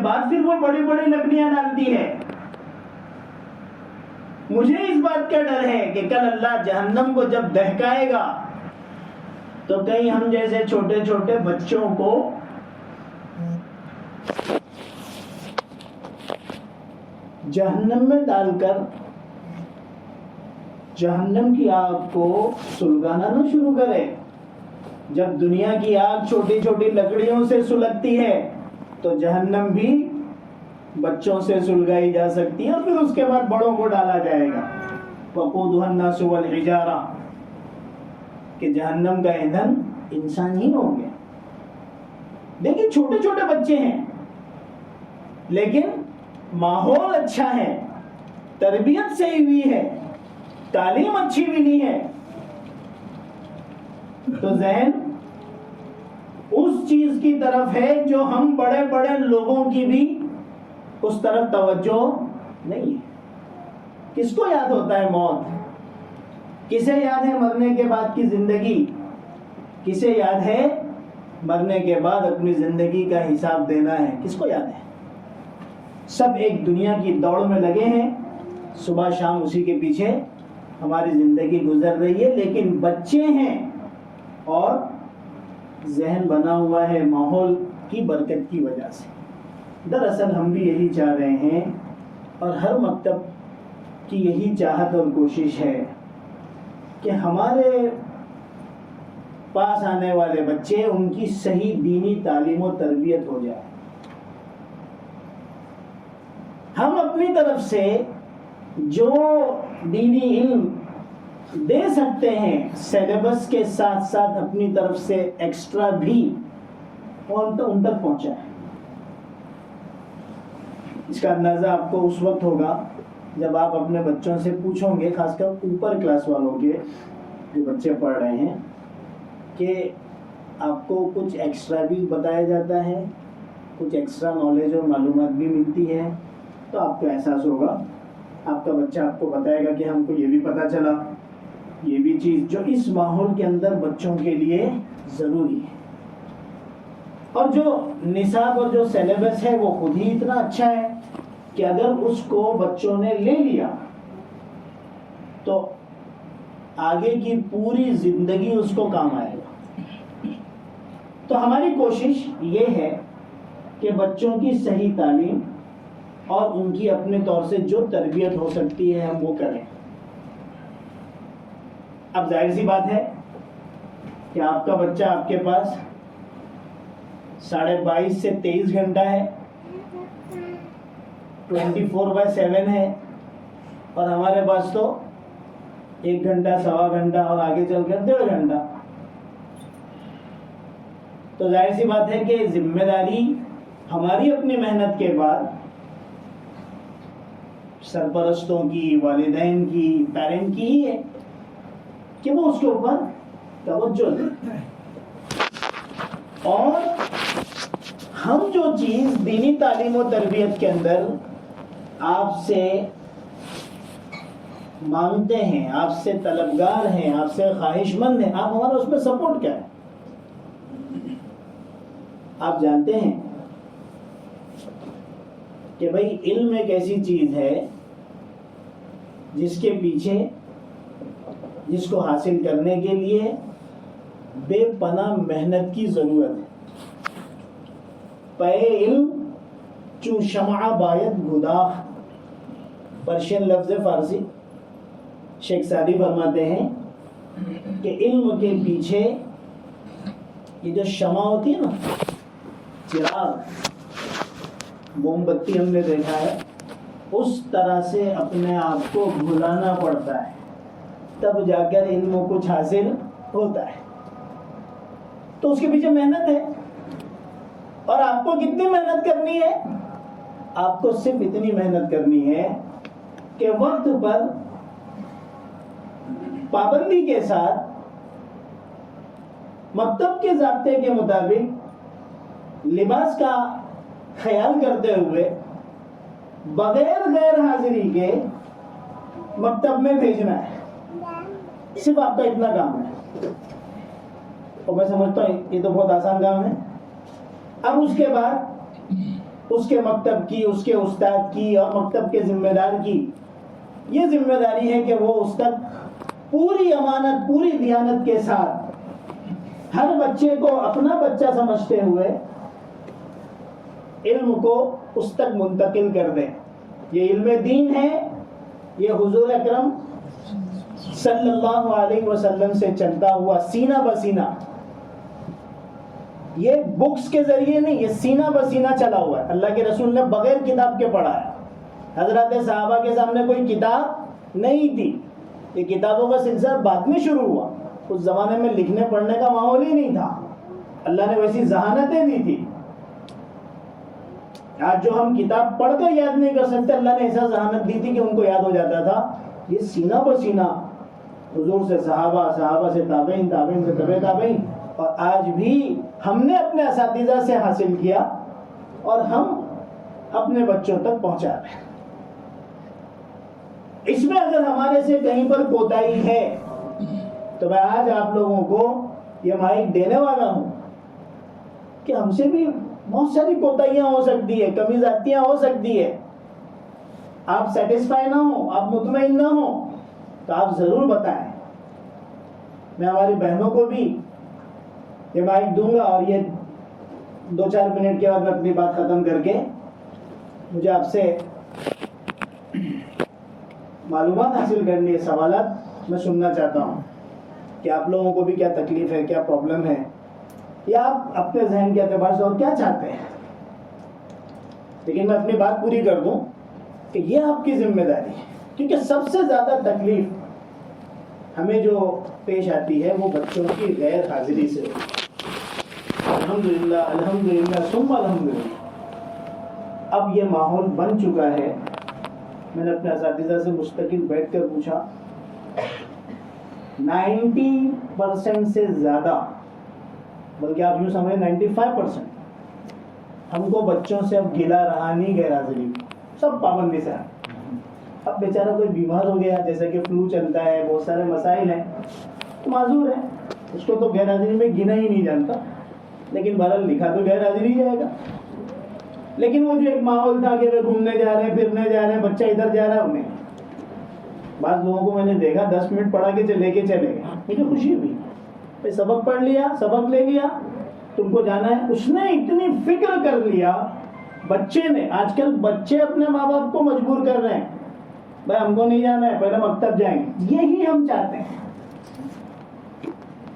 بعد پھر وہ بڑی بڑی لکڑیاں ڈالتی ہے. مجھے اس بات کا ڈر ہے کہ کل اللہ جہنم کو جب دہکائے گا تو کہیں ہم جیسے چھوٹے چھوٹے بچوں کو جہنم میں ڈال کر جہنم کی آگ کو سلگانا نہ شروع کرے. جب دنیا کی آگ چھوٹی چھوٹی لکڑیوں سے سلگتی ہے تو جہنم بھی بچوں سے سلگائی جا سکتی ہے، اور پھر اس کے بعد بڑوں کو ڈالا جائے گا. وقودها الناس والحجارہ، کہ جہنم کا ایندھن انسان ہی ہوں گے. دیکھیں چھوٹے چھوٹے بچے ہیں لیکن ماحول اچھا ہے، تربیت صحیح ہوئی ہے، تعلیم اچھی ملی ہے، تو ذہن اس چیز کی طرف ہے جو ہم بڑے بڑے لوگوں کی بھی اس طرف توجہ نہیں ہے. کس کو یاد ہوتا ہے موت؟ کسے یاد ہے مرنے کے بعد کی زندگی؟ کسے یاد ہے مرنے کے بعد اپنی زندگی کا حساب دینا ہے؟ کس کو یاد ہے؟ سب ایک دنیا کی دوڑ میں لگے ہیں، صبح شام اسی کے پیچھے ہماری زندگی گزر رہی ہے. لیکن بچے ہیں اور ذہن بنا ہوا ہے ماحول کی برکت کی وجہ سے. دراصل ہم بھی یہی چاہ رہے ہیں اور ہر مکتب کی یہی چاہت اور کوشش ہے کہ ہمارے پاس آنے والے بچے ان کی صحیح دینی تعلیم و تربیت ہو جائے. ہم اپنی طرف سے جو دینی علم دے سکتے ہیں سیلیبس کے ساتھ ساتھ اپنی طرف سے ایکسٹرا بھی ان تک پہنچائیں. اس کا اندازہ آپ کو اس وقت ہوگا جب آپ اپنے بچوں سے پوچھو گے، خاص کر اوپر کلاس والوں کے جو بچے پڑھ رہے ہیں، کہ آپ کو کچھ ایکسٹرا بھی بتایا جاتا ہے، کچھ ایکسٹرا نالج اور معلومات بھی ملتی ہے، تو آپ کو احساس ہوگا. آپ کا بچہ آپ کو بتائے گا کہ ہم کو یہ بھی پتہ چلا، یہ بھی چیز جو اس ماحول کے اندر بچوں کے لیے ضروری ہے. اور جو نصاب اور جو سیلیبس ہے وہ خود ہی اتنا اچھا ہے کہ اگر اس کو بچوں نے لے لیا تو آگے کی پوری زندگی اس کو کام آئے گا. تو ہماری کوشش یہ ہے کہ بچوں کی صحیح تعلیم اور ان کی اپنے طور سے جو تربیت ہو سکتی ہے ہم وہ کریں. اب ظاہر سی بات ہے کہ آپ کا بچہ آپ کے پاس 22.5 سے 23 گھنٹہ ہے، 24/7 ہے، اور ہمارے پاس تو 1 گھنٹہ، سوا گھنٹہ اور آگے چل کر 1.5 گھنٹہ. تو ظاہر سی بات ہے کہ ذمہ داری ہماری اپنی محنت کے بعد سرپرستوں کی، والدین کی، پیرنٹ کی ہی ہے کہ وہ اس کے اوپر توجہ دیں. اور ہم جو چیز دینی تعلیم و تربیت کے اندر آپ سے مانگتے ہیں، آپ سے طلبگار ہیں، آپ سے خواہش مند ہیں، آپ ہمارا اس میں سپورٹ کریں. آپ جانتے ہیں کہ بھئی علم ایک ایسی چیز ہے جس کے پیچھے، جس کو حاصل کرنے کے لیے بے پناہ محنت کی ضرورت ہے. پے علم چون شمع باید گداخ، پرشین لفظ فارسی. شیخ سعدی فرماتے ہیں کہ علم کے پیچھے یہ جو شمع ہوتی ہے نا، چراغ، موم بتی ہم نے دیکھا ہے، اس طرح سے اپنے آپ کو بھلانا پڑتا ہے، تب جا کر علم کو کچھ حاصل ہوتا ہے. تو اس کے پیچھے محنت ہے. اور آپ کو کتنی محنت کرنی ہے؟ آپ کو صرف اتنی محنت کرنی ہے کہ وقت پر پابندی کے ساتھ مکتب کے ضابطے کے مطابق لباس کا خیال کرتے ہوئے بغیر غیر حاضری کے مکتب میں بھیجنا ہے. صرف آپ کا اتنا کام ہے، اور میں سمجھتا ہوں یہ تو بہت آسان کام ہے. اب اس کے بعد اس کے مکتب کی، اس کے استاد کی اور مکتب کے ذمہ دار کی یہ ذمہ داری ہے کہ وہ اس تک پوری امانت، پوری دیانت کے ساتھ ہر بچے کو اپنا بچہ سمجھتے ہوئے علم کو اس تک منتقل کر دیں۔ یہ علم دین ہے، یہ حضور اکرم صلی اللہ علیہ وسلم سے چلتا ہوا سینہ بسینہ، یہ بکس کے ذریعے نہیں، یہ سینہ بسینہ چلا ہوا ہے۔ اللہ کے رسول نے بغیر کتاب کے پڑھا ہے۔ حضرات صحابہ کے سامنے کوئی کتاب نہیں تھی، یہ کتابوں کا سلسلہ بعد میں شروع ہوا۔ اس زمانے میں لکھنے پڑھنے کا ماحول ہی نہیں تھا، اللہ نے ویسی ذہانتیں دی تھی۔ آج جو ہم کتاب پڑھ کر یاد نہیں کر سکتے، اللہ نے ایسا ذہانت دی تھی کہ ان کو یاد ہو جاتا تھا۔ یہ سینہ بسینہ حضور سے صحابہ، صحابہ سے تابعین، تابعین سے تبع تابعین، اور آج بھی ہم نے اپنے اساتذہ سے حاصل کیا اور ہم اپنے بچوں تک پہنچا رہے ہیں۔ اس میں اگر ہمارے سے کہیں پر کوتاہی ہے تو میں آج آپ لوگوں کو یہ مائک دینے والا ہوں کہ ہم سے بھی بہت ساری کوتاہیاں ہو سکتی ہے، کمی زیادتیاں ہو سکتی ہے۔ آپ سیٹسفائی نہ ہوں، آپ مطمئن نہ ہوں تو آپ ضرور بتائیں۔ میں ہماری بہنوں کو بھی یہ مائک دوں گا اور یہ 2-4 منٹ کے بعد میں اپنی بات ختم کر کے مجھے آپ سے معلومات حاصل کرنی ہے، سوالات میں سننا چاہتا ہوں کہ آپ لوگوں کو بھی کیا تکلیف ہے، کیا پرابلم ہے، یا آپ اپنے ذہن کے اعتبار سے اور کیا چاہتے ہیں۔ لیکن میں اپنی بات پوری کر دوں کہ یہ آپ کی ذمہ داری ہے، کیونکہ سب سے زیادہ تکلیف ہمیں جو پیش آتی ہے وہ بچوں کی غیر حاضری سے۔ الحمدللہ الحمدللہ ثم الحمدللہ اب یہ ماحول بن چکا ہے۔ میں نے اپنے اساتذہ سے مستقل بیٹھ کر پوچھا، 90% سے زیادہ، بلکہ آپ یوں سمجھیں 95%، ہم کو بچوں سے اب گلا رہا نہیں غیر حاضری، سب پابندی سے۔ اب بیچارہ کوئی بیمار ہو گیا، جیسے کہ فلو چلتا ہے، بہت سارے مسائل ہیں، تو معذور ہے، اس کو تو غیر حاضری میں گنا ہی نہیں جانتا، لیکن بہرحال لکھا تو غیر حاضری جائے گا۔ لیکن وہ جو ایک ماحول تھا کہ وہ گھومنے جا رہے ہیں، پھرنے جا رہے ہیں، بچہ ادھر جا رہا ہے، انہیں بعض لوگوں کو میں نے دیکھا 10 منٹ پڑھا کے لے کے چلے گئے، مجھے خوشی ہوئی، بھائی سبق پڑھ لیا، سبق لے لیا، تم کو جانا ہے۔ اس نے اتنی فکر کر لیا بچے نے۔ آج کل بچے اپنے ماں باپ کو مجبور کر رہے ہیں، بھائی ہم کو نہیں جانا ہے، پہلے مکتب جائیں گے۔ یہی ہم چاہتے ہیں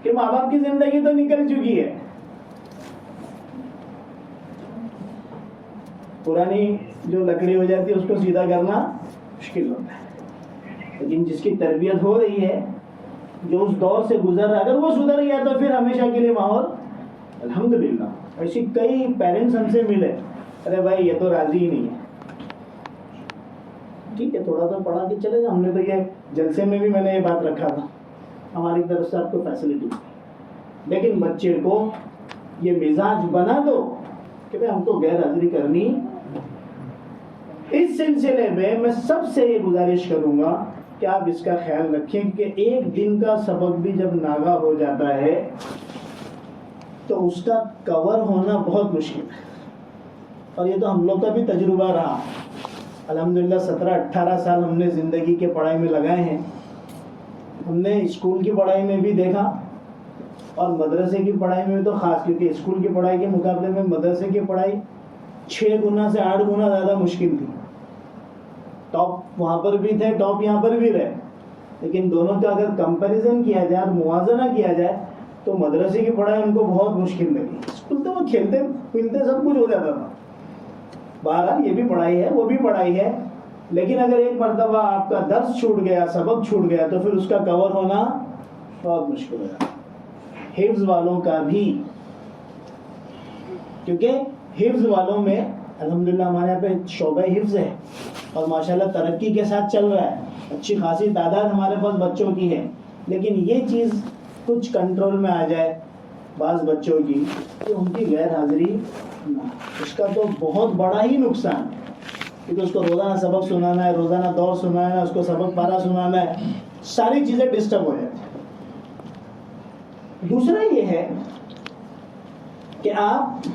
کہ ماں باپ کی زندگی تو نکل چکی ہے، پرانی جو لکڑی ہو جاتی ہے اس کو سیدھا کرنا مشکل ہوتا ہے، لیکن جس کی تربیت ہو رہی ہے، جو اس دور سے گزر رہا ہے، اگر وہ سدھر گیا تو پھر ہمیشہ کے لیے ماحول الحمدللہ۔ ایسی کئی پیرنٹس ہم سے ملے، ارے بھائی یہ تو راضی ہی نہیں ہے، ٹھیک ہے تھوڑا سا پڑھا کے چلے جا، ہم نے تو یہ جلسے میں بھی میں نے یہ بات رکھا تھا، ہماری طرف سے آپ کو فیسلٹی، لیکن بچے کو یہ مزاج بنا دو کہ بھائی ہم کو غیر حاضری کرنی۔ اس سلسلے میں سب سے یہ گزارش کروں گا کہ آپ اس کا خیال رکھیں کہ ایک دن کا سبق بھی جب ناغہ ہو جاتا ہے تو اس کا کور ہونا بہت مشکل ہے، اور یہ تو ہم لوگ کا بھی تجربہ رہا۔ الحمدللہ 17-18 سال ہم نے زندگی کے پڑھائی میں لگائے ہیں۔ ہم نے اسکول کی پڑھائی میں بھی دیکھا اور مدرسے کی پڑھائی میں تو خاص، کیونکہ اسکول کی پڑھائی کے مقابلے میں مدرسے کی پڑھائی 6 گنا سے 8 گنا زیادہ مشکل تھی۔ ٹاپ وہاں پر بھی تھے، ٹاپ یہاں پر بھی رہے، لیکن دونوں کا اگر کمپیریزن کیا جائے اور موازنہ کیا جائے تو مدرسے کی پڑھائی ان کو بہت مشکل لگی۔ اسکول تو وہ کھیلتے پھرتے سب کچھ ہو جاتا تھا، بہرحال یہ بھی پڑھائی ہے، وہ بھی پڑھائی ہے، لیکن اگر ایک مرتبہ آپ کا درس چھوٹ گیا، سبق چھوٹ گیا تو پھر اس کا کور ہونا بہت مشکل ہے۔ حفظ والوں کا بھی، کیونکہ حفظ والوں میں الحمدللہ ہمارے یہاں پہ شعبہ حفظ ہے اور ماشاءاللہ ترقی کے ساتھ چل رہا ہے، اچھی خاصی تعداد ہمارے پاس بچوں کی ہے، لیکن یہ چیز کچھ کنٹرول میں آ جائے بعض بچوں کی کہ ان کی غیر حاضری نہ، اس کا تو بہت بڑا ہی نقصان ہے، کیونکہ اس کو روزانہ سبق سنانا ہے، روزانہ دور سنانا ہے، اس کو سبق پارا سنانا ہے، ساری چیزیں ڈسٹرب ہو جاتی ہیں۔ دوسرا یہ ہے کہ آپ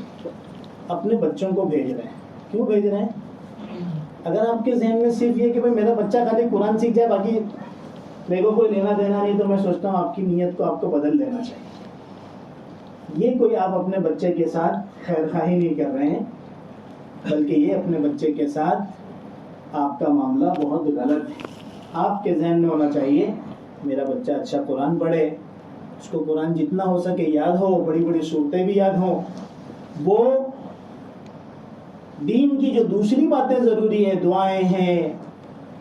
اپنے بچوں کو بھیج رہے ہیں، کیوں بھیج رہے ہیں؟ اگر آپ کے ذہن میں صرف یہ کہ بھائی میرا بچہ خالی قرآن سیکھ جائے، باقی میرے کو کوئی لینا دینا نہیں، تو میں سوچتا ہوں آپ کی نیت کو آپ کو بدل دینا چاہیے. یہ کوئی آپ اپنے بچے کے ساتھ خیر خواہی نہیں کر رہے ہیں، بلکہ یہ اپنے بچے کے ساتھ آپ کا معاملہ بہت غلط ہے. آپ کے ذہن میں ہونا چاہیے میرا بچہ اچھا قرآن پڑھے، اس کو قرآن جتنا ہو سکے یاد ہو، بڑی بڑی صورتیں بھی یاد ہوں، وہ دین کی جو دوسری باتیں ضروری ہیں، دعائیں ہیں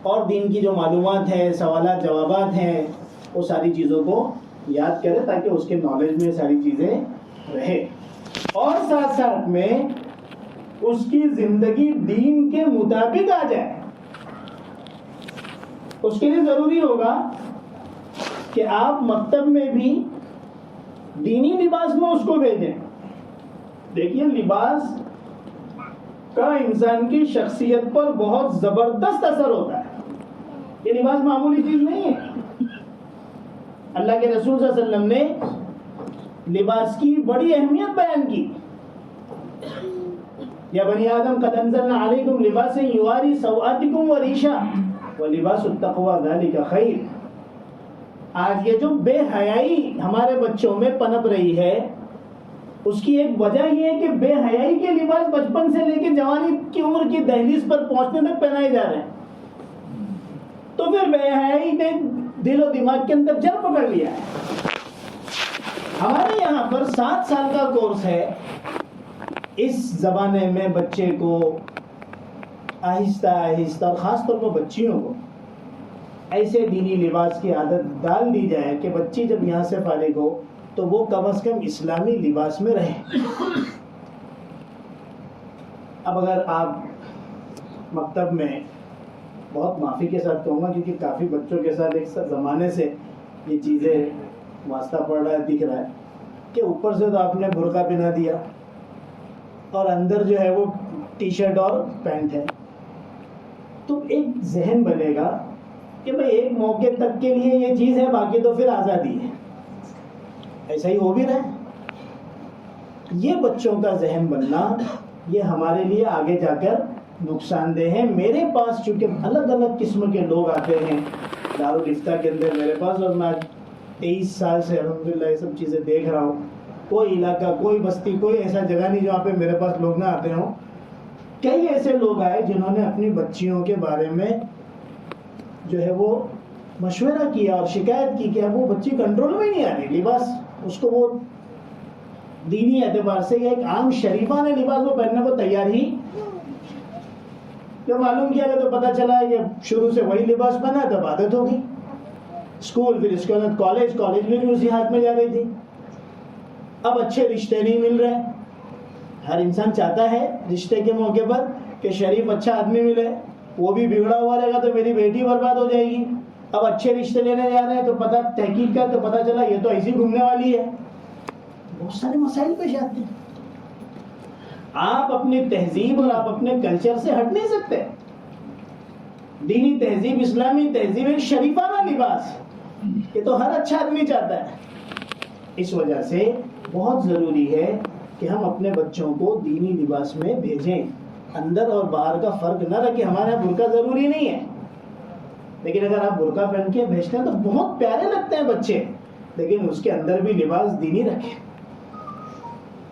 اور دین کی جو معلومات ہیں، سوالات جوابات ہیں، وہ ساری چیزوں کو یاد کرے تاکہ اس کے نالج میں ساری چیزیں رہے، اور ساتھ ساتھ میں اس کی زندگی دین کے مطابق آ جائے. اس کے لیے ضروری ہوگا کہ آپ مکتب میں بھی دینی لباس میں اس کو بھیجیں. دیکھیے لباس کا انسان کی شخصیت پر بہت زبردست اثر ہوتا ہے. یہ لباس معمولی چیز نہیں ہے. اللہ کے رسول صلی اللہ علیہ وسلم نے لباس کی بڑی اہمیت بیان کی. یا بنی آدم قد انزلنا علیکم لباسا یواری سوآتکم وریشا ولباس التقوی ذلک خیر. آج یہ جو بے حیائی ہمارے بچوں میں پنپ رہی ہے، اس کی ایک وجہ یہ ہے کہ بے حیائی کے لباس بچپن سے لے کے جوانی کی عمر کی دہلیز پر پہنچنے تک پہنائے جا رہے ہیں. تو پھر بے حیائی نے دل و دماغ کے اندر جڑ پکڑ لیا ہے. ہمارے یہاں پر 7 سال کا کورس ہے. اس زمانے میں بچے کو آہستہ آہستہ اور خاص طور پر بچیوں کو ایسے دینی لباس کی عادت ڈال دی جائے کہ بچی جب یہاں سے فارغ ہو تو وہ کم از کم اسلامی لباس میں رہے. اب اگر آپ مکتب میں، بہت معافی کے ساتھ کہوں گا کیونکہ کافی بچوں کے ساتھ ایک زمانے سے یہ چیزیں واسطہ پڑ رہا ہے، دکھ رہا ہے کہ اوپر سے تو آپ نے برقع پہنا دیا اور اندر جو ہے وہ ٹی شرٹ اور پینٹ ہے، تو ایک ذہن بنے گا کہ بھئی ایک موقع تک کے لیے یہ چیز ہے، باقی تو پھر آزادی ہے. ایسا ہی ہو بھی رہا ہے. یہ بچوں کا ذہن بننا یہ ہمارے لیے آگے جا کر نقصان دہ ہے. میرے پاس چونکہ الگ الگ قسم کے لوگ آتے ہیں دارالفتہ کے اندر میرے پاس، اور میں 23 سال سے الحمدللہ یہ سب چیزیں دیکھ رہا ہوں. کوئی علاقہ، کوئی بستی، کوئی ایسا جگہ نہیں جہاں پہ میرے پاس لوگ نہ آتے ہوں. کئی ایسے لوگ آئے جنہوں نے اپنی بچیوں کے بارے میں جو ہے وہ مشورہ کیا اور شکایت کی کہ اب وہ بچی کنٹرول میں نہیں آ رہی. لباس اس کو وہ دینی اعتبار سے یا ایک عام شریفانہ لباس وہ پہننے کو تیار ہی. جب معلوم کیا گیا تو پتہ چلا کہ شروع سے وہی لباس پہنا تو عادت ہو گئی. اسکول، پھر اس کے بعد کالج میں بھی اسی ہاتھ میں جا رہی تھی. اب اچھے رشتے نہیں مل رہے. ہر انسان چاہتا ہے رشتے کے موقع پر کہ شریف اچھا آدمی ملے، وہ بھی بگڑا ہوا رہے گا تو میری بیٹی برباد ہو جائے گی. اب اچھے رشتے لینے جا رہے ہیں تو پتہ تحقیق کا تو پتہ چلا یہ تو ایسی گھومنے والی ہے. بہت سارے مسائل پیش آتے ہیں. آپ اپنی تہذیب اور آپ اپنے کلچر سے ہٹ نہیں سکتے. دینی تہذیب، اسلامی تہذیب، ایک شریفانہ لباس، یہ تو ہر اچھا آدمی چاہتا ہے. اس وجہ سے بہت ضروری ہے کہ ہم اپنے بچوں کو دینی لباس میں بھیجیں. اندر اور باہر کا فرق نہ رکھیں. ہمارے یہاں برقع ضروری نہیں ہے، لیکن اگر آپ برقع پہن کے بھیجتے ہیں تو بہت پیارے لگتے ہیں بچے، لیکن اس کے اندر بھی لباس دینی رکھیں.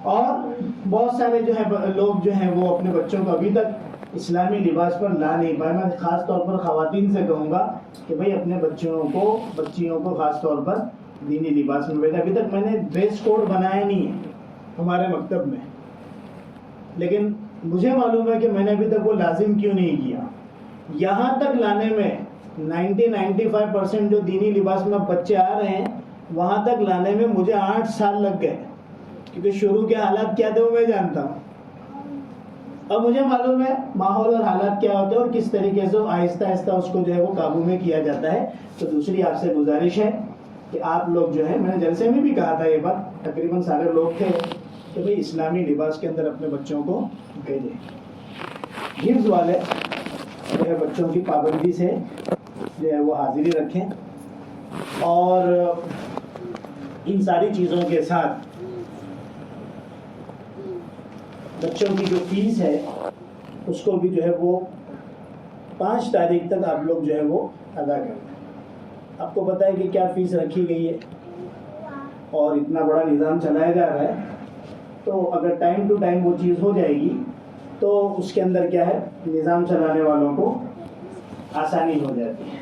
اور بہت سارے جو ہے لوگ جو ہیں وہ اپنے بچوں کو ابھی تک اسلامی لباس پر لا نہیں پائے. میں خاص طور پر خواتین سے کہوں گا کہ بھئی اپنے بچیوں کو خاص طور پر دینی لباس میں بھیجا. ابھی تک میں نے ڈریس کوڈ بنایا نہیں ہے ہمارے مکتب میں، لیکن مجھے معلوم ہے کہ میں نے ابھی تک وہ لازم کیوں نہیں کیا. یہاں تک لانے میں 95% جو دینی لباس میں بچے آ رہے ہیں وہاں تک لانے میں مجھے 8 سال لگ گئے، کیونکہ شروع کے حالات کیا تھے وہ میں جانتا ہوں. اب مجھے معلوم ہے ماحول اور حالات کیا ہوتے ہیں اور کس طریقے سے آہستہ آہستہ اس کو جو ہے وہ قابو میں کیا جاتا ہے. تو دوسری آپ سے گزارش ہے کہ آپ لوگ جو ہے، میں نے جلسے میں بھی کہا تھا یہ بات، تقریباً سارے لوگ تھے، کہ بھئی اسلامی لباس کے اندر اپنے بچوں کو بھیجیں. حفظ والے جو ہے بچوں کی پابندی سے جو ہے وہ حاضری رکھیں، اور ان ساری چیزوں کے ساتھ بچوں کی جو فیس ہے اس کو بھی جو ہے وہ 5 تاریخ تک آپ لوگ جو ہے وہ ادا کر دیں. آپ کو پتہ ہے کہ کیا فیس رکھی گئی ہے اور اتنا بڑا نظام چلایا جا رہا ہے, تو اگر ٹائم ٹو ٹائم وہ چیز ہو جائے گی تو اس کے اندر کیا ہے, نظام چلانے والوں کو آسانی ہو جاتی ہے.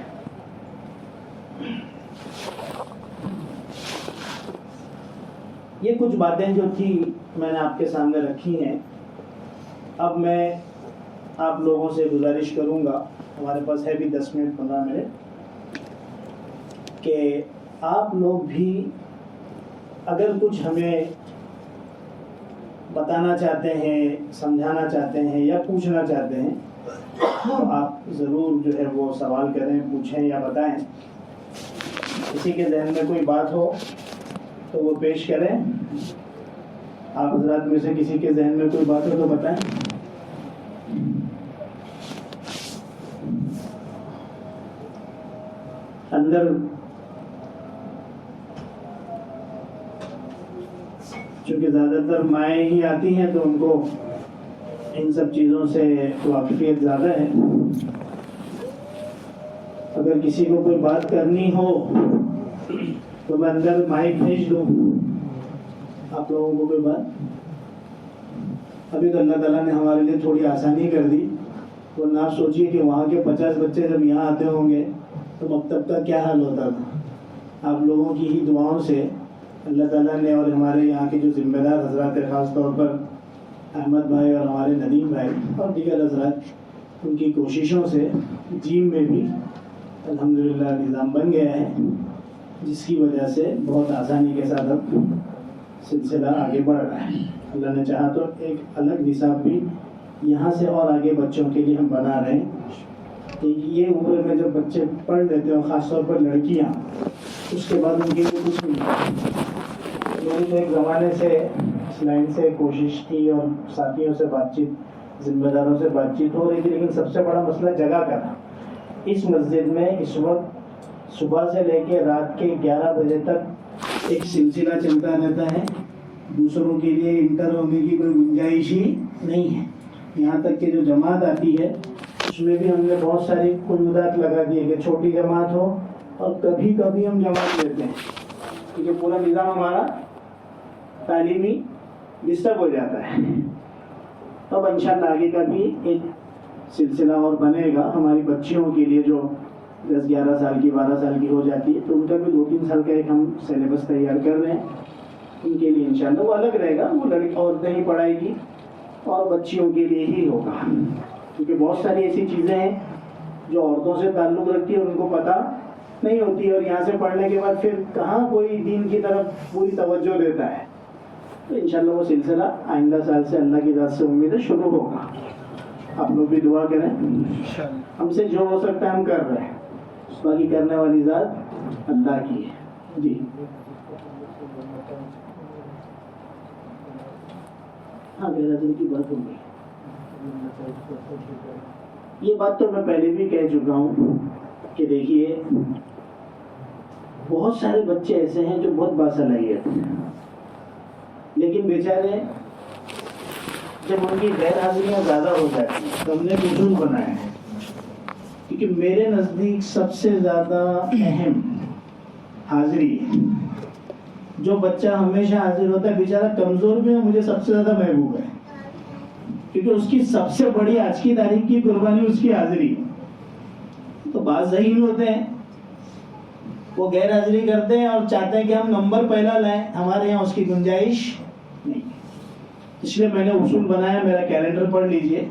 یہ کچھ باتیں جو تھی میں نے آپ کے سامنے رکھی ہیں. اب میں آپ لوگوں سے گزارش کروں گا, ہمارے پاس ہے بھی 10 منٹ 15 منٹ, کہ آپ لوگ بھی اگر کچھ ہمیں بتانا چاہتے ہیں, سمجھانا چاہتے ہیں یا پوچھنا چاہتے ہیں تو آپ ضرور جو ہے وہ سوال کریں, پوچھیں یا بتائیں. کسی کے ذہن میں کوئی بات ہو تو وہ پیش کریں. آپ حضرات میں سے کسی کے ذہن میں کوئی بات ہو تو بتائیں. اندر چونکہ زیادہ تر مائیں ہی آتی ہیں تو ان کو ان سب چیزوں سے واقفیت زیادہ ہے. اگر کسی کو کوئی بات کرنی ہو تو میں اندر مائک بھیج دوں آپ لوگوں کو کوئی بات. ابھی تو اللہ تعالیٰ نے ہمارے لیے تھوڑی آسانی کر دی, ورنہ آپ سوچیے کہ وہاں کے 50 بچے جب یہاں آتے ہوں گے تو مکتب کا کیا حال ہوتا تھا. آپ لوگوں کی ہی دعاؤں سے اللہ تعالیٰ نے اور ہمارے یہاں کے جو ذمہ دار حضرات ہیں, خاص طور پر احمد بھائی اور ہمارے ندیم بھائی اور دیگر حضرات, ان کی کوششوں سے جیم میں بھی الحمدللہ نظام بن گیا ہے, جس کی وجہ سے بہت آسانی کے ساتھ اب سلسلہ آگے بڑھ رہا ہے. اللہ نے چاہا تو ایک الگ نصاب بھی یہاں سے اور آگے بچوں کے لیے ہم بنا رہے ہیں. کہ یہ عمر میں جب بچے پڑھ لیتے ہیں, خاص طور پر لڑکیاں, اس کے بعد ان کے لیے کچھ نہیں. میری تو ایک زمانے سے اس لائن سے کوشش تھی اور ساتھیوں سے بات چیت, ذمہ داروں سے بات چیت ہو رہی تھی, لیکن سب سے بڑا مسئلہ جگہ کا تھا. اس مسجد میں اس وقت صبح سے لے کے رات کے 11 بجے تک ایک سلسلہ چلتا رہتا ہے. دوسروں کے لیے انٹر ہونے کی کوئی گنجائش ہی نہیں ہے. یہاں تک کہ جو جماعت آتی ہے اس میں بھی ہم نے بہت ساری قیودات لگا دی ہے کہ چھوٹی جماعت ہو, اور کبھی کبھی ہم جماعت لیتے ہیں کیونکہ پورا نظام ہمارا تعلیمی ڈسٹرب ہو جاتا ہے. اب انشاءاللہ آگے کا بھی ایک سلسلہ اور بنے گا ہماری بچیوں کے لیے جو 10-11 سال کی 12 سال کی ہو جاتی ہے, تو ان کا بھی 2-3 سال کا ایک ہم سلیبس تیار کر رہے ہیں. ان کے لیے انشاءاللہ وہ الگ رہے گا, وہ لڑکی عورتیں ہی پڑھائے گی اور بچیوں کے لیے ہی ہوگا. کیونکہ بہت ساری ایسی چیزیں ہیں جو عورتوں سے تعلق رکھتی ہے, ان کو پتہ نہیں ہوتی, اور یہاں سے پڑھنے کے بعد پھر کہاں کوئی دین کی طرف پوری توجہ دیتا ہے. تو انشاءاللہ وہ سلسلہ آئندہ سال سے اللہ کی ذات سے امید ہے شروع ہوگا. آپ لوگ بھی دعا کریں, ہم سے جو ہو سکتا ہے ہم کر رہے ہیں, باقی کرنے والی ذات اللہ کی ہے. جی ہاں, غیر کی بات ہوگی. یہ بات تو میں پہلے بھی کہہ چکا ہوں کہ دیکھیے بہت سارے بچے ایسے ہیں جو بہت باصلاحیت ہیں, لیکن بیچارے جب ان کی غیر حاضریاں زیادہ ہو جاتی ہیں تو ہم نے اصول بنایا ہے. کیونکہ میرے نزدیک سب سے زیادہ اہم حاضری ہے. جو بچہ ہمیشہ حاضر ہوتا ہے بیچارہ کمزور بھی ہے, مجھے سب سے زیادہ محبوب ہے, کیونکہ اس کی سب سے بڑی آج کی تاریخ کی قربانی اس کی حاضری. تو بعض ذہین ہوتے ہیں وہ غیر حاضری کرتے ہیں اور چاہتے ہیں کہ ہم نمبر پہلا لائیں, ہمارے یہاں اس کی گنجائش نہیں. اس لیے میں نے اصول بنایا, میرا کیلنڈر پڑھ لیجئے,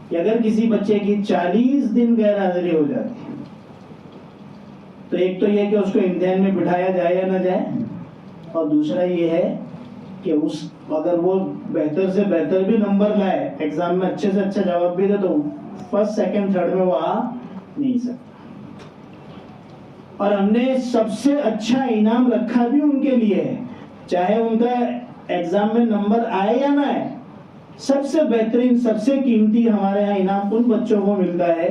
کہ اگر کسی بچے کی 40 دن غیر حاضری ہو جاتی ہے تو ایک تو یہ کہ اس کو امتحان میں بٹھایا جائے یا نہ جائے, اور دوسرا یہ ہے کہ اگر وہ بہتر سے بہتر بھی نمبر لائے, ایگزام میں اچھے سے اچھا جواب بھی دے, تو فرسٹ سیکنڈ تھرڈ میں وہ آ نہیں سکتا. اور ہم نے سب سے اچھا انعام رکھا بھی ان کے لیے ہے, چاہے ان کا ایگزام میں نمبر آئے یا نہ آئے. سب سے بہترین سب سے قیمتی ہمارے یہاں انعام ان بچوں کو ملتا ہے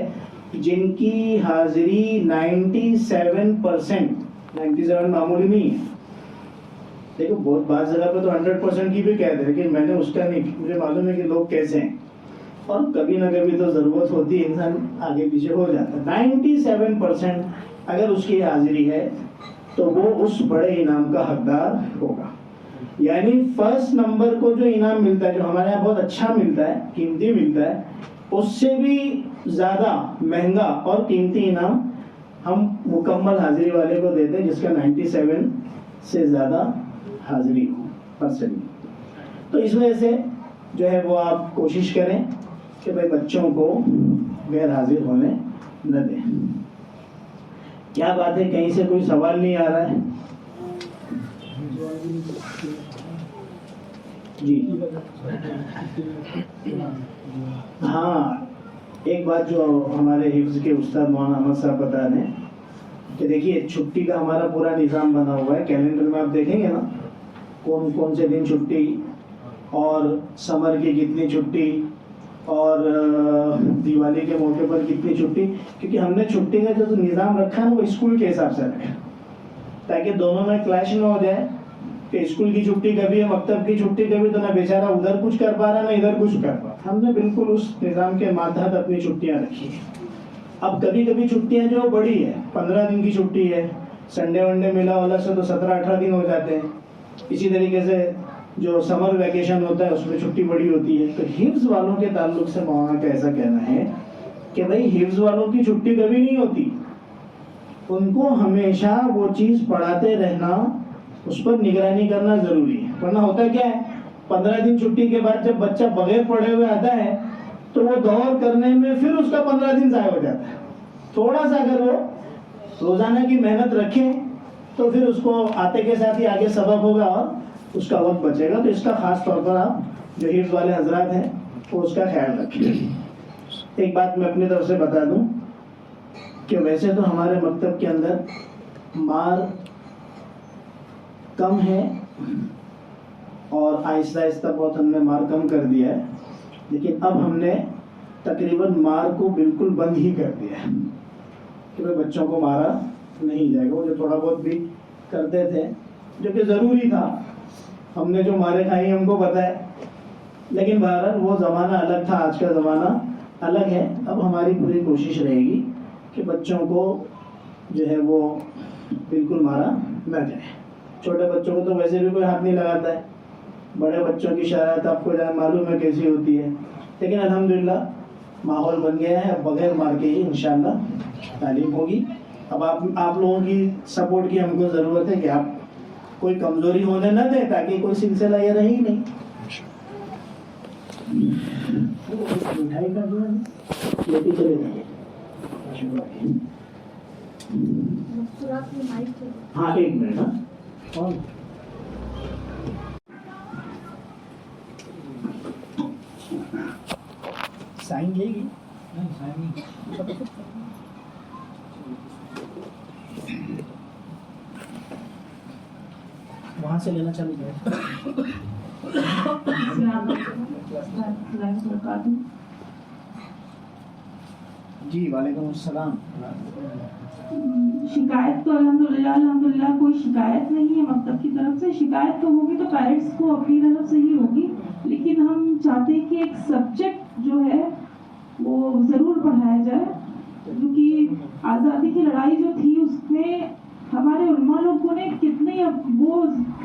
جن کی حاضری 97%. 97 معمولی نہیں ہے, دیکھو بہت بعض جگہ پہ تو 100% کی بھی کہتے ہیں, لیکن میں نے اس کا نہیں, مجھے معلوم ہے کہ لوگ کیسے ہیں. اور کبھی نہ کبھی تو ضرورت ہوتی ہے، انسان آگے پیچھے ہو جاتا ہے۔ 97% اگر اس کی حاضری ہے تو وہ اس بڑے انعام کا حقدار ہوگا۔ یعنی فرسٹ نمبر کو جو انعام ملتا ہے، جو ہمارے یہاں بہت اچھا ملتا ہے، قیمتی ملتا ہے، اس سے بھی زیادہ مہنگا اور قیمتی انعام ہم مکمل حاضری والے کو دیتے ہیں، جس کا 97 سے زیادہ حاضری ہو پرسنٹ۔ تو اس وجہ سے جو ہے وہ آپ کوشش کریں کہ بھائی بچوں کو غیر حاضر ہونے نہ دیں۔ کیا بات ہے، کہیں سے کوئی سوال نہیں آ رہا ہے؟ جی ہاں، ایک بات جو ہمارے حفظ کے استاد مولانا احمد صاحب بتا رہے ہیں کہ دیکھیے چھٹی کا ہمارا پورا نظام بنا ہوا ہے، کیلنڈر میں آپ دیکھیں گے نا کون کون سے دن چھٹی، اور سمر کی کتنی چھٹی، اور دیوالی کے موقع پر کتنی چھٹی، کیونکہ ہم نے چھٹی کا جو نظام رکھا ہے وہ اسکول کے حساب سے رکھا تاکہ دونوں میں کلیش نہ ہو جائے کہ اسکول کی چھٹی کبھی ہے، مکتب کی چھٹی کبھی، تو نہ بیچارہ ادھر کچھ کر پا رہا نہ ادھر کچھ کر پا رہا۔ ہم نے بالکل اس نظام کے ماتحت اپنی چھٹیاں رکھی ہیں۔ اب کبھی کبھی چھٹیاں جو بڑی ہے، 15 دن کی چھٹی ہے، سنڈے ونڈے ملا والا سے تو 17-18 دن ہو جاتے ہیں۔ اسی طریقے سے جو سمر ویکیشن ہوتا ہے اس میں چھٹی بڑی ہوتی ہے۔ تو حفظ والوں کے تعلق سے مولانا کا ایسا کہنا ہے کہ بھائی حفظ والوں کی چھٹی کبھی نہیں ہوتی، ان کو ہمیشہ وہ چیز پڑھاتے رہنا، اس پر نگرانی کرنا ضروری ہے۔ ورنہ ہوتا کیا ہے، 15 دن چھٹی کے بعد جب بچہ بغیر پڑھے ہوئے آتا ہے تو وہ دور کرنے میں پھر اس کا 15 دن ضائع ہو جاتا ہے۔ تھوڑا سا اگر وہ روزانہ کی محنت رکھے تو پھر اس کو آتے کے ساتھ ہی آگے سبق ہوگا اور اس کا وقت بچے گا۔ تو اس کا خاص طور پر آپ جو حفظ والے حضرات ہیں وہ اس کا خیال رکھیں۔ ایک بات میں اپنی طرف سے بتا دوں کہ ویسے تو ہمارے مکتب کے اندر مار کم ہے، اور آہستہ آہستہ بہت ہم نے مار کم کر دیا ہے، لیکن اب ہم نے تقریباً مار کو بالکل بند ہی کر دیا ہے کہ بچوں کو مارا نہیں جائے گا۔ وہ جو تھوڑا بہت بھی کرتے تھے جو کہ ضروری تھا، ہم نے جو مارے کھائی ہم کو پتہ ہے، لیکن بہرحال وہ زمانہ الگ تھا، آج کا زمانہ الگ ہے۔ اب ہماری پوری کوشش رہے گی کہ بچوں کو جو ہے وہ بالکل مارا نہ جائے۔ چھوٹے بچوں کو تو ویسے بھی کوئی ہاتھ نہیں لگاتا ہے، بڑے بچوں کی شرارت آپ کو معلوم ہے کیسی ہوتی ہے، لیکن الحمدللہ ماحول بن گیا ہے، اب بغیر مار کے ہی انشاءاللہ تعلیم ہوگی۔ اب آپ لوگوں کی سپورٹ کی ہم کو ضرورت ہے کہ آپ کوئی کمزوری ہونے نہ دیں تاکہ کوئی سلسلہ یہ رہی نہیں۔ مٹھائی کا جو ہے لیتے چلے جائیں۔ ہاں ایک منٹ، ہاں سائن لے گی وہاں سے لینا چالو کریں۔ جی وعلیکم السلام۔ شکایت تو الحمدللہ کوئی شکایت نہیں ہے مکتب کی طرف سے۔ شکایت تو ہوگی تو پیرنٹس کو اپنی طرف سے ہی ہوگی، لیکن ہم چاہتے ہیں کہ ایک سبجیکٹ جو ہے وہ ضرور پڑھایا جائے، کیونکہ آزادی کی لڑائی جو تھی اس میں ہمارے علماء لوگوں نے کتنے وہ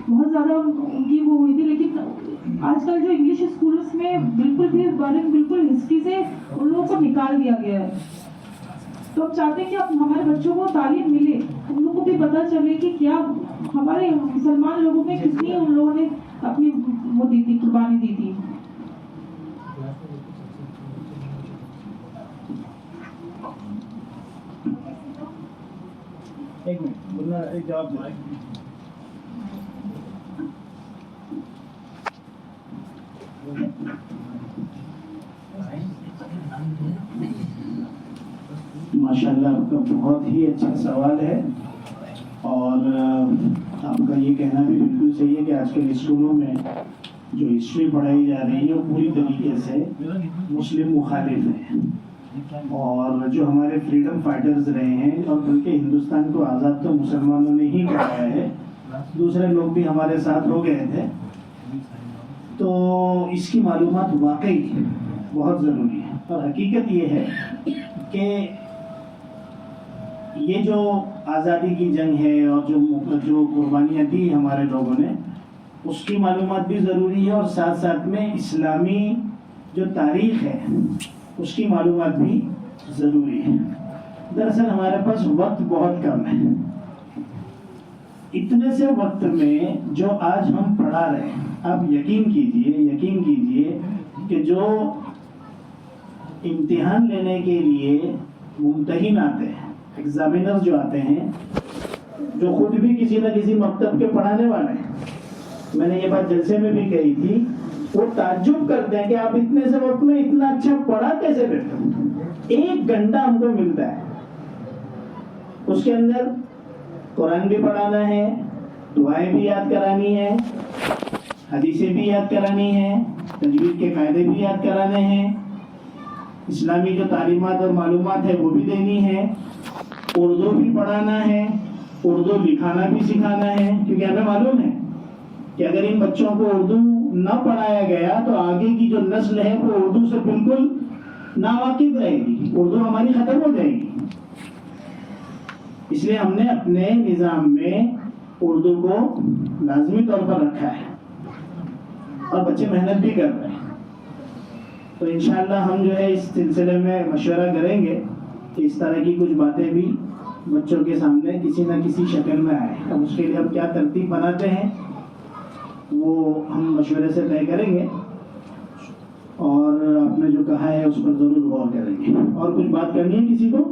بہت زیادہ ان کی وہ ہوئی تھی، لیکن آج کل جو انگلش اسکولس میں بالکل بھی اس بارے میں بالکل ہسٹری سے ان لوگوں کو نکال دیا گیا ہے۔ تو ہم چاہتے ہیں کہ ہمارے بچوں کو تعلیم ملے، ان لوگوں کو بھی پتہ چلے کہ کیا ہمارے مسلمان لوگوں میں کتنی ان لوگوں نے اپنی وہ دی تھی، قربانی دی تھی۔ ایک منٹ، ایک جواب دیں۔ ماشاءاللہ آپ کا بہت ہی اچھا سوال ہے، اور آپ کا یہ کہنا بھی بالکل صحیح ہے کہ آج کل اسکولوں میں جو ہسٹری پڑھائی جا رہی ہے وہ پوری طریقے سے مسلم مخالف ہے، اور جو ہمارے فریڈم فائٹرز رہے ہیں، اور بلکہ ہندوستان کو آزاد تو مسلمانوں نے ہی کرایا ہے، دوسرے لوگ بھی ہمارے ساتھ ہو گئے تھے، تو اس کی معلومات واقعی بہت ضروری ہے. اور حقیقت یہ ہے کہ یہ جو آزادی کی جنگ ہے اور جو قربانیاں دی ہمارے لوگوں نے، اس کی معلومات بھی ضروری ہے، اور ساتھ ساتھ میں اسلامی جو تاریخ ہے اس کی معلومات بھی ضروری ہے. دراصل ہمارے پاس وقت بہت کم ہے. اتنے سے وقت میں جو آج ہم پڑھا رہے ہیں، آپ یقین کیجئے کہ جو امتحان لینے کے لیے ممتحن آتے ہیں، ایگزامینر جو آتے ہیں، جو خود بھی کسی نہ کسی مکتب کے پڑھانے والے ہیں، میں نے یہ بات جلسے میں بھی کہی تھی، وہ تعجب کرتے ہیں کہ آپ اتنے سے وقت میں اتنا اچھا پڑھا کیسے دیتے ہیں. 1 گھنٹہ ہم کو ملتا ہے، اس کے اندر قرآن بھی پڑھانا ہے، دعائیں بھی یاد کرانی ہے، حدیثیں بھی یاد کرانی ہے، تجوید کے قاعدے بھی یاد کرانے ہیں، اسلامی جو تعلیمات اور معلومات ہے وہ بھی دینی ہے، اردو بھی پڑھانا ہے، اردو لکھانا بھی سکھانا ہے. کیونکہ ہمیں معلوم ہے کہ اگر ان بچوں کو اردو نہ پڑھایا گیا تو آگے کی جو نسل ہے وہ اردو سے بالکل ناواقف رہے گی، اردو ہماری ختم ہو جائے گی. اس لیے ہم نے اپنے نظام میں اردو کو لازمی طور پر رکھا ہے، اور بچے محنت بھی کر رہے ہیں. تو انشاءاللہ ہم جو ہے اس سلسلے میں مشورہ کریں گے کہ اس طرح کی کچھ باتیں بھی بچوں کے سامنے کسی نہ کسی شکل میں آئے. اب اس کے لیے ہم کیا ترتیب بناتے ہیں وہ ہم مشورے سے طے کریں گے، اور آپ نے جو کہا ہے اس پر ضرور غور کریں گے. اور کچھ بات کرنی ہے کسی کو؟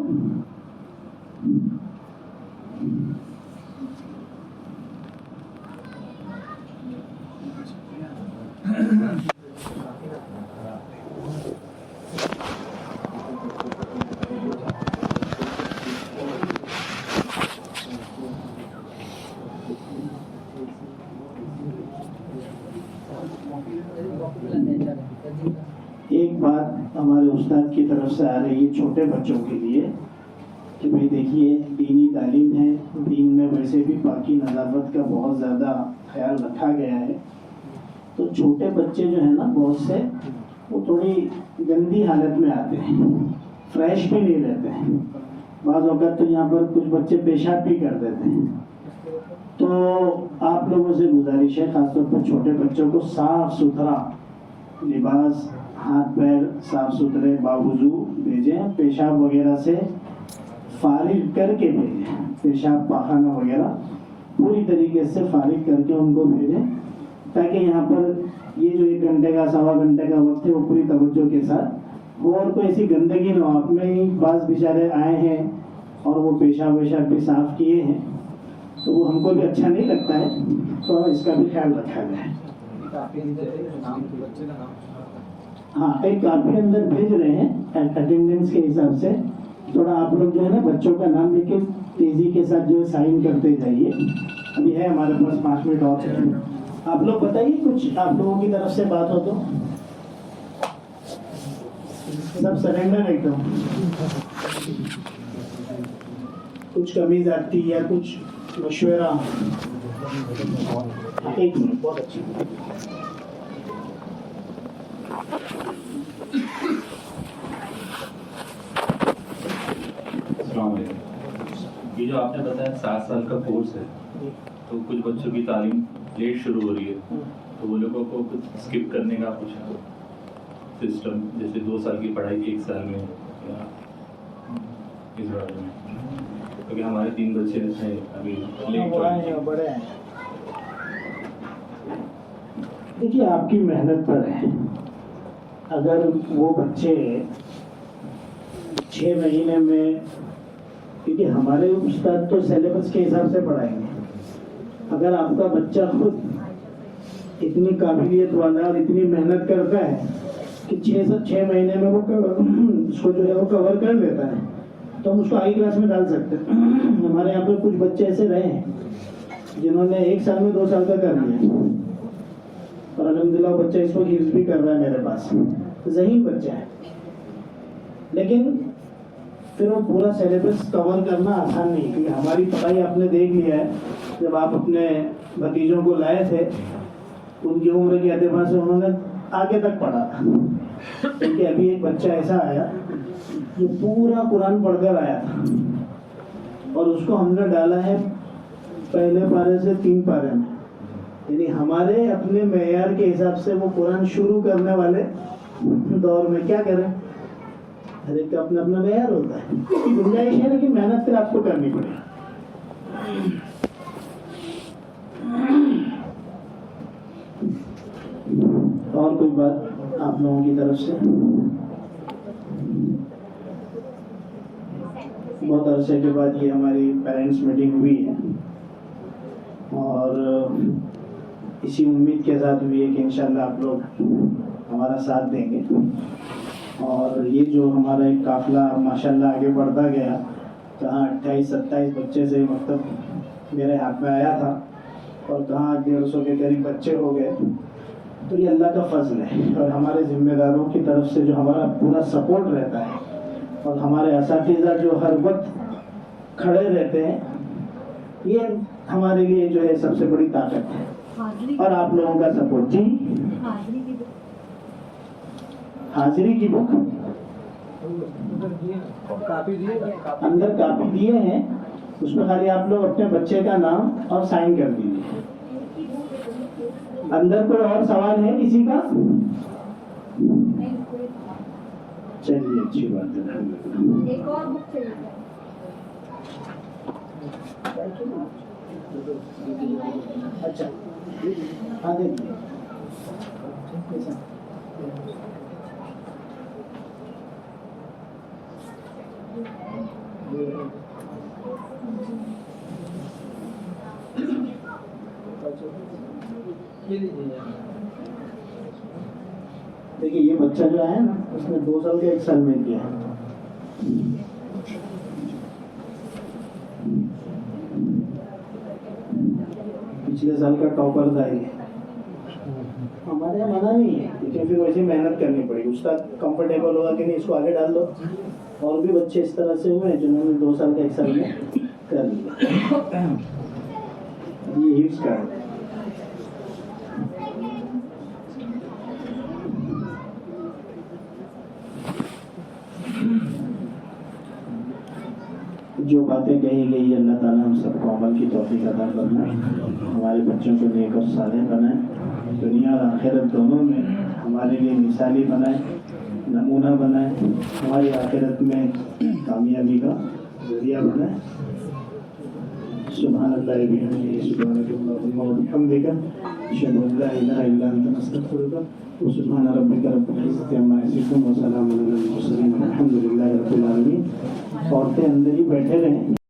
ایک بات ہمارے استاد کی طرف سے آ رہی ہے چھوٹے بچوں کے لیے کہ بھئی دیکھیے دینی تعلیم ہے، دین میں ویسے بھی پاکی نظافت کا بہت زیادہ خیال رکھا گیا ہے، تو چھوٹے بچے جو ہیں نا بہت سے وہ تھوڑی گندی حالت میں آتے ہیں، فریش بھی نہیں رہتے ہیں. بعض اوقات تو یہاں پر کچھ بچے پیشاب بھی کر دیتے ہیں. تو آپ لوگوں سے گزارش ہے خاص طور پر چھوٹے بچوں کو صاف ستھرا لباس، ہاتھ پیر صاف ستھرے باوضو بھیجیں، پیشاب وغیرہ سے فارغ کر کے بھیجیں، پیشاب پاخانہ وغیرہ پوری طریقے سے فارغ کر کے ان کو بھیجیں، تاکہ یہاں پر یہ جو 1 گھنٹے کا 1.25 گھنٹے کا وقت ہے وہ پوری توجہ کے ساتھ ہو، اور کوئی ایسی گندگی نہ ہو. آپ میں ہی بعض بیچارے آئے ہیں اور وہ پیشاب ویشاب بھی صاف کیے ہیں، تو وہ ہم کو بھی اچھا نہیں لگتا ہے، تو اس کا بھی خیال رکھا جائے. ہاں ایک کاپی اندر بھیج رہے ہیں اٹینڈنس کے حساب سے. تھوڑا آپ لوگ جو ہے نا بچوں کا نام لکھ کے تیزی کے ساتھ جو ہے سائن کرتے جائیے. ابھی ہے ہمارے پاس 5 منٹ اور ہے. آپ لوگ بتائیے کچھ آپ لوگوں کی طرف سے بات ہو تو. سب سرینڈر ایک دم. کچھ کمی زیادتی یا کچھ مشورہ؟ ایک منٹ، بہت اچھی. السلام علیکم. یہ جو آپ نے بتایا 7 سال کا کورس ہے، تو کچھ بچوں کی تعلیم لیٹ شروع ہو رہی ہے، تو وہ لوگوں کو کچھ اسکپ کرنے کا کچھ سسٹم، جیسے 2 سال کی پڑھائی 1 سال میں یا اس بارے میں؟ کیونکہ ہمارے 3 بچے ہیں ابھی لیٹ بڑے ہیں. دیکھیے آپ کی محنت پر ہے. اگر وہ بچے 6 مہینے میں، کیونکہ ہمارے استاد تو سلیبس کے حساب سے پڑھائیں گے. اگر آپ کا بچہ خود اتنی قابلیت والا اور اتنی محنت کرتا ہے کہ 6 مہینے میں وہ اس کو جو ہے وہ کور کر لیتا ہے، تو ہم اس کو ہائی کلاس میں ڈال سکتے ہیں. ہمارے یہاں پہ کچھ بچے ایسے رہے ہیں جنہوں نے 1 سال میں 2 سال کا کر لیا، اور الحمدللہ وہ بچہ اس کو حفظ بھی کر رہا ہے میرے پاس. ذہین بچہ ہے، لیکن پھر وہ پورا سلیبس کور کرنا آسان نہیں. کیونکہ ہماری پڑھائی آپ نے دیکھ لیا ہے، جب آپ اپنے بھتیجوں کو لائے تھے ان کی عمر کے اعتبار سے انہوں نے آگے تک پڑھا تھا. کیونکہ ابھی ایک بچہ ایسا آیا جو پورا قرآن پڑھ کر آیا تھا اور اس کو ہم نے ڈالا ہے پہلے پارے سے 3 پارے میں، یعنی ہمارے اپنے معیار کے حساب سے وہ قرآن شروع کرنے والے دور میں کیا کریں، ہر ایک کا اپنا اپنا معیار ہوتا ہے، گنجائش ہے لیکن محنت پھر آپ کو کرنی پڑے گی۔ اور کوئی بات آپ لوگوں کی طرف سے؟ بہت عرصے کے بعد یہ ہماری پیرنٹس میٹنگ ہوئی ہے اور اسی امید کے ساتھ ہوئی ہے کہ انشاءاللہ آپ لوگ ہمارا ساتھ دیں گے، اور یہ جو ہمارا ایک قافلہ ماشاءاللہ آگے بڑھتا گیا، کہاں 28-27 بچے سے مکتب میرے ہاتھ میں آیا تھا اور کہاں 150 کے قریب بچے ہو گئے، تو یہ اللہ کا فضل ہے اور ہمارے ذمہ داروں کی طرف سے جو ہمارا پورا سپورٹ رہتا ہے اور ہمارے اساتذہ جو ہر وقت کھڑے رہتے ہیں، یہ ہمارے لیے جو ہے سب سے بڑی طاقت ہے، اور آپ لوگوں کا سپورٹ۔ جی حاضری کی بک اندر کاپی دیے ہیں، اس میں خالی آپ لوگ اپنے بچے کا نام اور سائن کر دیجیے۔ اندر کوئی اور سوال ہے کسی کا؟ چلیے اچھی بات ہے۔ ایک اور بک چاہیے۔ اچھا ہاں دیکھیے دیکھیے یہ بچہ جو ہے نا، اس نے 2 سال کے 1 سال میں کیا ہے۔ پچھلے سال کا ٹاپر تھا یہ، ہمارے یہاں منع نہیں ہے لیکن پھر ویسے محنت کرنی پڑے گی۔ استاد کمفرٹیبل ہوگا کہ نہیں اس کو آگے ڈال دو، اور بھی بچے اس طرح سے ہوئے ہیں جنہوں نے 2 سال کا 1 سال میں کر لیا۔ یہ حفظ کا ہے۔ جو باتیں کہی گئی اللہ تعالیٰ ہم سب کو عمل کی توفیق عطا فرمائے، ہمارے بچوں کو نیک اور صالح بنائے، دنیا اور آخرت دونوں میں ہمارے لیے مثالی بنائے، نمونہ بنائے، ہماری آخرت میں کامیابی کا ذریعہ بنائے۔ سبحان اللہ بحمدہ، سبحانک اللہم وبحمدک، اشہد ان لا الہ الا انت، نستغفرک، سبحان ربک رب العزۃ عما یصفون، وسلام علی المرسلین، والحمد للہ رب العالمین۔ عورتیں اندر ہی بیٹھے رہیں۔